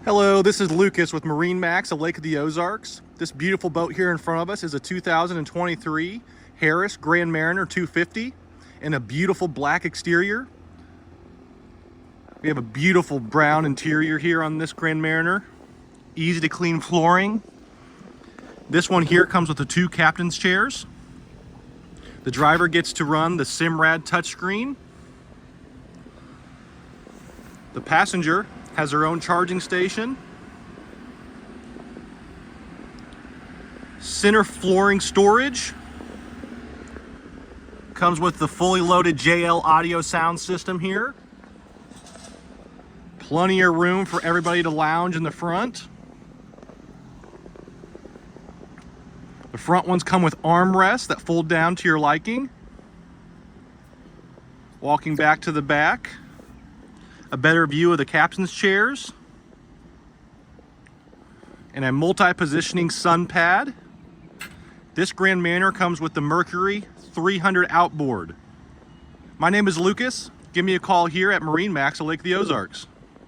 Hello, this is Lucas with MarineMax of Lake of the Ozarks. This beautiful boat here in front of us is a 2023 Harris Grand Mariner 250 in a beautiful black exterior. We have a beautiful brown interior here on this Grand Mariner. Easy to clean flooring. This one here comes with the two captain's chairs. The driver gets to run the Simrad touchscreen. The passenger has their own charging station. Center flooring storage. Comes with the fully loaded JL audio sound system here. Plenty of room for everybody to lounge in the front. The front ones come with armrests that fold down to your liking. Walking back to the back, a better view of the captain's chairs, and a multi-positioning sun pad. This Grand Mariner comes with the Mercury 300 outboard. My name is Lucas. Give me a call here at MarineMax of Lake of the Ozarks.